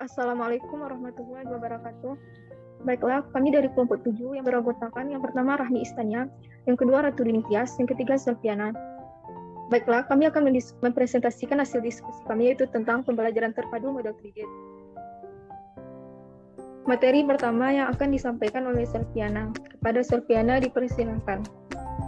Assalamualaikum warahmatullahi wabarakatuh. Baiklah, kami dari kelompok 7 yang beranggotakan yang pertama Rahmi Istania, yang kedua Ratu Rintias, yang ketiga Selviana. Baiklah, kami akan mempresentasikan hasil diskusi kami yaitu tentang pembelajaran terpadu model 3D. Materi pertama yang akan disampaikan oleh Selviana. Kepada Selviana dipersilahkan.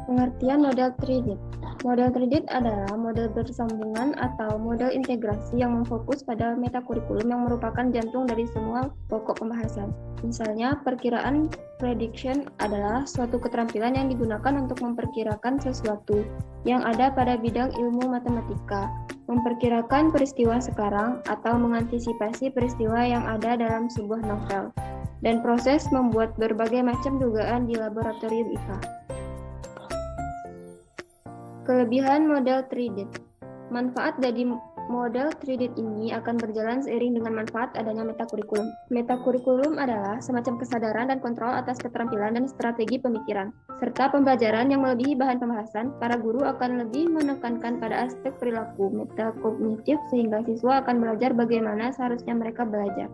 Pengertian model 3D. Model 3D adalah model bersambungan atau model integrasi yang memfokus pada metakurikulum yang merupakan jantung dari semua pokok pembahasan. Misalnya, perkiraan prediction adalah suatu keterampilan yang digunakan untuk memperkirakan sesuatu yang ada pada bidang ilmu matematika, memperkirakan peristiwa sekarang atau mengantisipasi peristiwa yang ada dalam sebuah novel, dan proses membuat berbagai macam dugaan di laboratorium IPA. Kelebihan model 3D. Manfaat dari model 3D ini akan berjalan seiring dengan manfaat adanya metakurikulum. Metakurikulum adalah semacam kesadaran dan kontrol atas keterampilan dan strategi pemikiran, serta pembelajaran yang melebihi bahan pembahasan. Para guru akan lebih menekankan pada aspek perilaku metakognitif sehingga siswa akan belajar bagaimana seharusnya mereka belajar.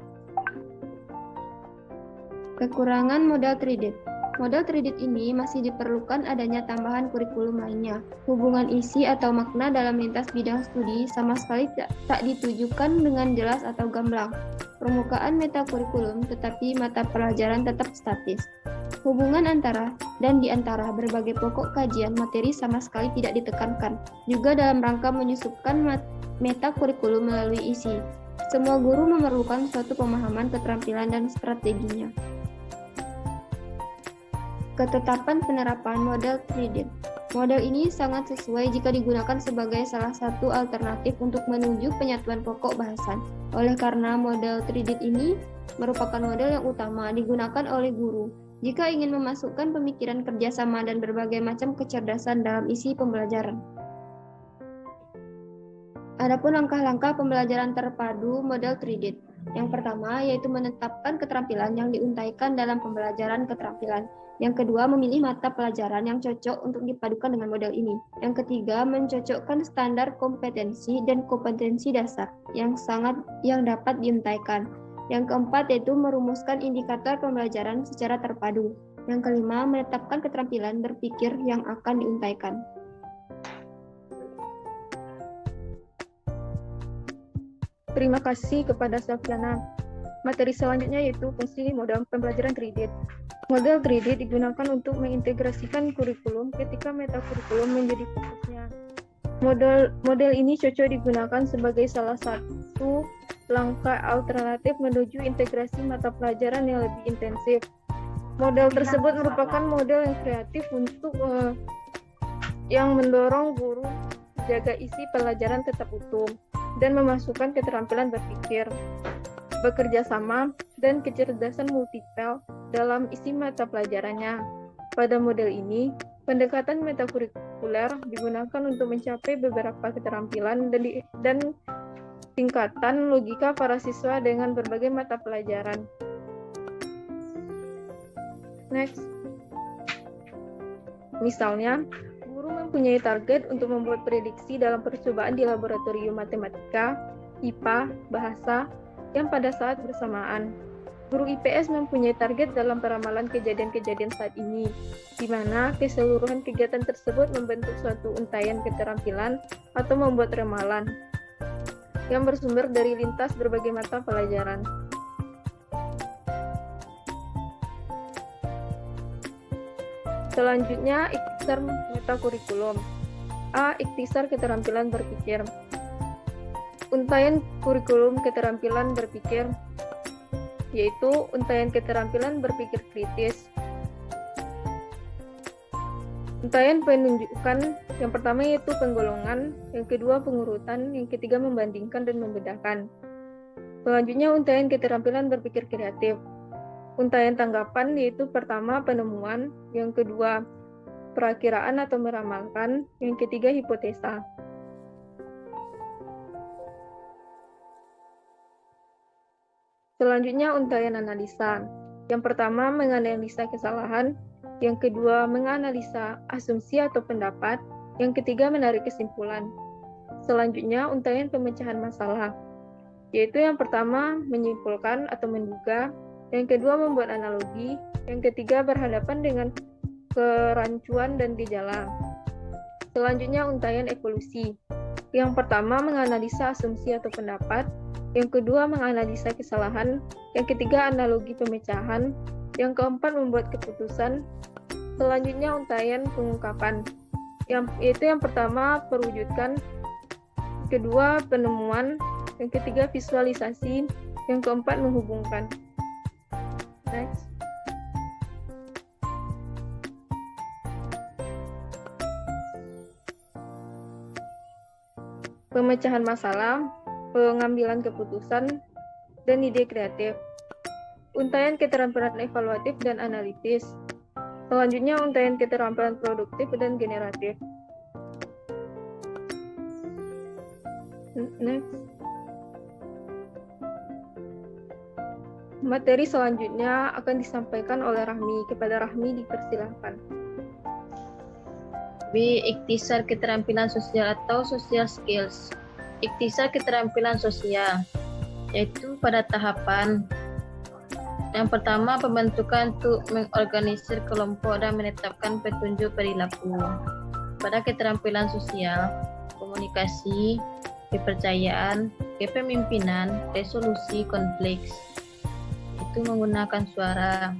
Kekurangan model 3D. Model 3D ini masih diperlukan adanya tambahan kurikulum lainnya. Hubungan isi atau makna dalam lintas bidang studi sama sekali tak ditujukan dengan jelas atau gamblang. Permukaan metakurikulum tetapi mata pelajaran tetap statis. Hubungan antara dan di antara berbagai pokok kajian materi sama sekali tidak ditekankan. Juga dalam rangka menyusupkan metakurikulum melalui isi. Semua guru memerlukan suatu pemahaman keterampilan dan strateginya. Ketetapan penerapan model 3D. Model ini sangat sesuai jika digunakan sebagai salah satu alternatif untuk menuju penyatuan pokok bahasan. Oleh karena model 3D ini merupakan model yang utama digunakan oleh guru jika ingin memasukkan pemikiran kerjasama dan berbagai macam kecerdasan dalam isi pembelajaran. Adapun langkah-langkah pembelajaran terpadu model 3D. Yang pertama yaitu menetapkan keterampilan yang diuntaikan dalam pembelajaran keterampilan. Yang kedua, memilih mata pelajaran yang cocok untuk dipadukan dengan model ini. Yang ketiga, mencocokkan standar kompetensi dan kompetensi dasar yang dapat diuntaikan. Yang keempat yaitu merumuskan indikator pembelajaran secara terpadu. Yang kelima, menetapkan keterampilan berpikir yang akan diuntaikan. Terima kasih kepada Selviana. Materi selanjutnya yaitu fungsi model pembelajaran 3D. Model 3D digunakan untuk mengintegrasikan kurikulum ketika metakurikulum menjadi fokusnya. Model ini cocok digunakan sebagai salah satu langkah alternatif menuju integrasi mata pelajaran yang lebih intensif. Model tersebut merupakan model yang kreatif untuk yang mendorong guru menjaga isi pelajaran tetap utuh dan memasukkan keterampilan berpikir, bekerja sama, dan kecerdasan multipel dalam isi mata pelajarannya. Pada model ini, pendekatan metakurikuler digunakan untuk mencapai beberapa keterampilan dan tingkatan logika para siswa dengan berbagai mata pelajaran. Next. Misalnya, guru mempunyai target untuk membuat prediksi dalam percobaan di laboratorium matematika, IPA, bahasa, yang pada saat bersamaan. Guru IPS mempunyai target dalam peramalan kejadian-kejadian saat ini, di mana keseluruhan kegiatan tersebut membentuk suatu untaian keterampilan atau membuat ramalan yang bersumber dari lintas berbagai mata pelajaran. Selanjutnya, ikhtisar metakurikulum. A. Ikhtisar keterampilan berpikir. Untaian kurikulum keterampilan berpikir yaitu untaian keterampilan berpikir kritis. Untaian penunjukan yang pertama yaitu penggolongan, yang kedua pengurutan, yang ketiga membandingkan dan membedakan. Selanjutnya untaian keterampilan berpikir kreatif. Untaian tanggapan yaitu pertama penemuan, yang kedua perakiraan atau meramalkan, yang ketiga hipotesa. Selanjutnya untaian analisa. Yang pertama menganalisa kesalahan, yang kedua menganalisa asumsi atau pendapat, yang ketiga menarik kesimpulan. Selanjutnya untaian pemecahan masalah. yaitu yang pertama menyimpulkan atau menduga, yang kedua membuat analogi, yang ketiga berhadapan dengan kerancuan dan gejala. Selanjutnya untaian evolusi. Yang pertama menganalisa asumsi atau pendapat, yang kedua menganalisa kesalahan, yang ketiga analogi pemecahan, yang keempat membuat keputusan. Selanjutnya untaian pengungkapan. Yaitu yang pertama perwujudan, kedua penemuan, yang ketiga visualisasi, yang keempat menghubungkan. Next. Pemecahan masalah, pengambilan keputusan, dan ide kreatif. Untaian keterampilan evaluatif dan analitis. Selanjutnya untaian keterampilan produktif dan generatif. Next. Materi selanjutnya akan disampaikan oleh Rahmi. Kepada Rahmi dipersilahkan. B. Ikhtisar keterampilan sosial atau social skills. Ikhtisar keterampilan sosial, yaitu pada tahapan yang pertama pembentukan untuk mengorganisir kelompok dan menetapkan petunjuk perilaku. Pada keterampilan sosial, komunikasi, kepercayaan, kepemimpinan, resolusi konflik. Itu menggunakan suara.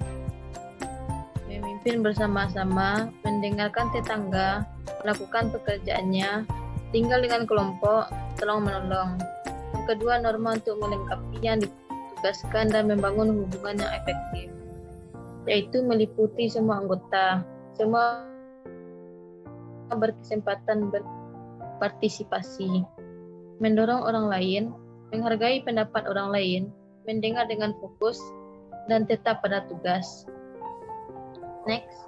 Memimpin bersama-sama, mendengarkan tetangga, melakukan pekerjaannya, tinggal dengan kelompok, tolong-menolong. Yang kedua, norma untuk melengkapi yang ditugaskan dan membangun hubungan yang efektif, yaitu meliputi semua anggota, semua berkesempatan berpartisipasi, mendorong orang lain, menghargai pendapat orang lain, mendengar dengan fokus, dan tetap pada tugas. Next.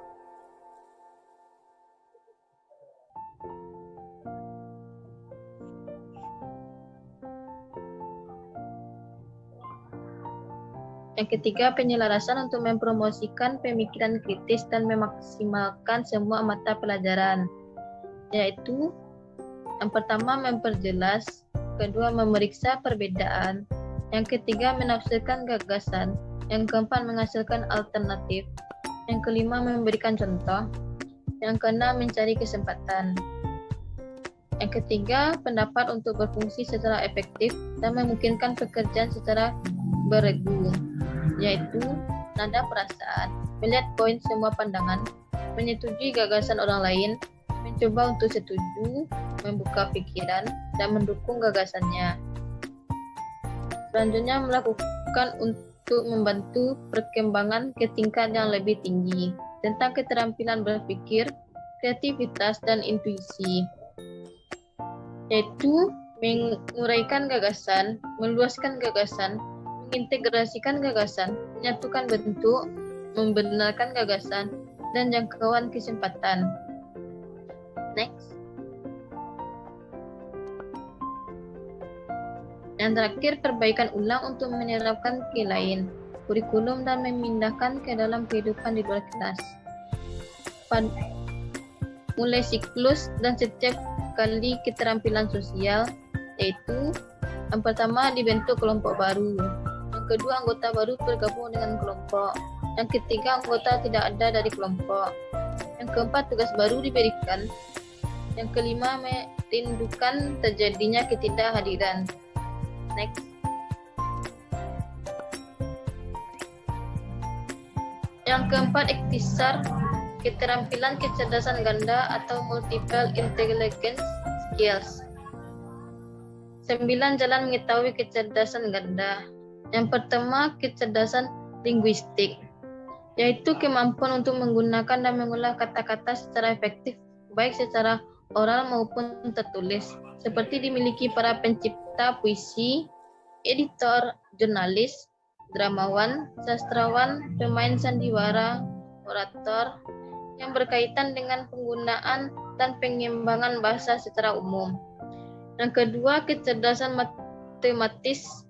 Yang ketiga, penyelarasan untuk mempromosikan pemikiran kritis dan memaksimalkan semua mata pelajaran, yaitu yang pertama memperjelas, kedua memeriksa perbedaan, yang ketiga menafsirkan gagasan, yang keempat menghasilkan alternatif, yang kelima memberikan contoh, yang keenam mencari kesempatan. Yang ketiga, pendapat untuk berfungsi secara efektif dan memungkinkan pekerjaan secara beregu, yaitu nada perasaan, melihat poin semua pandangan, menyetujui gagasan orang lain, mencoba untuk setuju, membuka pikiran, dan mendukung gagasannya. Selanjutnya melakukan untuk membantu perkembangan ke tingkat yang lebih tinggi tentang keterampilan berpikir, kreativitas, dan intuisi, yaitu menguraikan gagasan, meluaskan gagasan, mengintegrasikan gagasan, menyatukan bentuk, membenarkan gagasan, dan jangkauan kesempatan. Next. Yang terakhir, perbaikan ulang untuk menerapkan ke lain, kurikulum, dan memindahkan ke dalam kehidupan di luar kelas. Mulai siklus dan setiap kali keterampilan sosial, yaitu yang pertama dibentuk kelompok baru, yang kedua anggota baru bergabung dengan kelompok, yang ketiga anggota tidak ada dari kelompok, yang keempat tugas baru diberikan, yang kelima merindukan terjadinya ketidakhadiran. Next. Yang keempat, ikhtisar keterampilan kecerdasan ganda atau multiple intelligence skills. 9 jalan mengetahui kecerdasan ganda. Yang pertama, kecerdasan linguistik, yaitu kemampuan untuk menggunakan dan mengolah kata-kata secara efektif, baik secara oral maupun tertulis, seperti dimiliki para pencipta puisi, editor, jurnalis, dramawan, sastrawan, pemain sandiwara, orator, yang berkaitan dengan penggunaan dan pengembangan bahasa secara umum. Yang kedua, kecerdasan matematis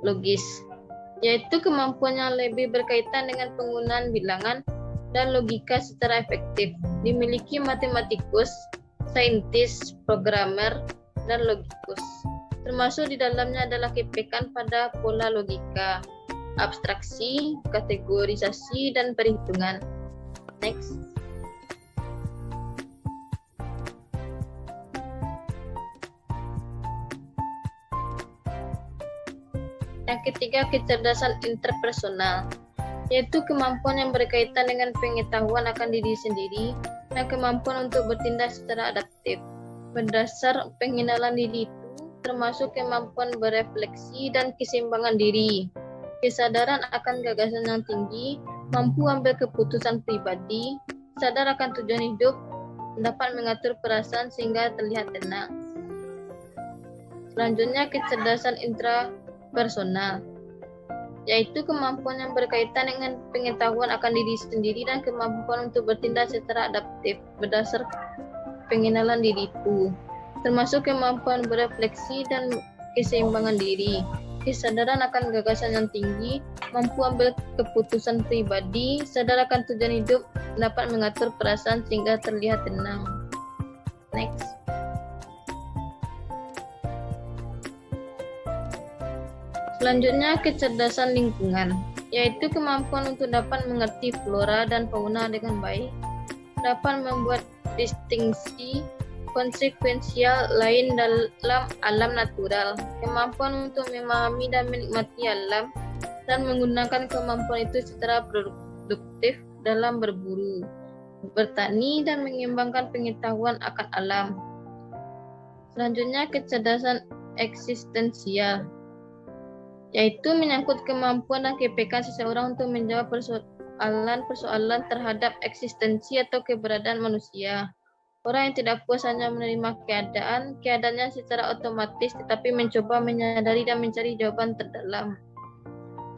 logis, yaitu kemampuan yang lebih berkaitan dengan penggunaan bilangan dan logika secara efektif, dimiliki matematikus, saintis, programmer, dan logikus. termasuk di dalamnya adalah kepekaan pada pola logika, abstraksi, kategorisasi, dan perhitungan. Next. Yang ketiga, kecerdasan interpersonal, yaitu kemampuan yang berkaitan dengan pengetahuan akan diri sendiri dan kemampuan untuk bertindak secara adaptif. Berdasar pengenalan diri itu termasuk kemampuan berefleksi dan keseimbangan diri, kesadaran akan gagasan yang tinggi, mampu ambil keputusan pribadi, sadar akan tujuan hidup, dapat mengatur perasaan sehingga terlihat tenang. Selanjutnya, kecerdasan intrapersonal, yaitu kemampuan yang berkaitan dengan pengetahuan akan diri sendiri dan kemampuan untuk bertindak secara adaptif berdasar pengenalan diri itu, termasuk kemampuan berefleksi dan keseimbangan diri, kesadaran akan gagasan yang tinggi, mampu ambil keputusan pribadi, sadar akan tujuan hidup, dapat mengatur perasaan sehingga terlihat tenang. Next. Selanjutnya, kecerdasan lingkungan, yaitu kemampuan untuk dapat mengerti flora dan fauna dengan baik, dapat membuat distingsi konsekuensial lain dalam alam natural, kemampuan untuk memahami dan menikmati alam, dan menggunakan kemampuan itu secara produktif dalam berburu, bertani, dan mengembangkan pengetahuan akan alam. Selanjutnya, kecerdasan eksistensial, yaitu menyangkut kemampuan dan kepekaan seseorang untuk menjawab persoalan terhadap eksistensi atau keberadaan manusia. Orang yang tidak puas hanya menerima keadaannya secara otomatis, tetapi mencoba menyadari dan mencari jawaban terdalam.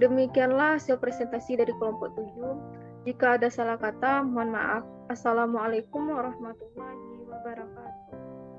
Demikianlah hasil presentasi dari kelompok 7. Jika ada salah kata, mohon maaf. Assalamualaikum warahmatullahi wabarakatuh.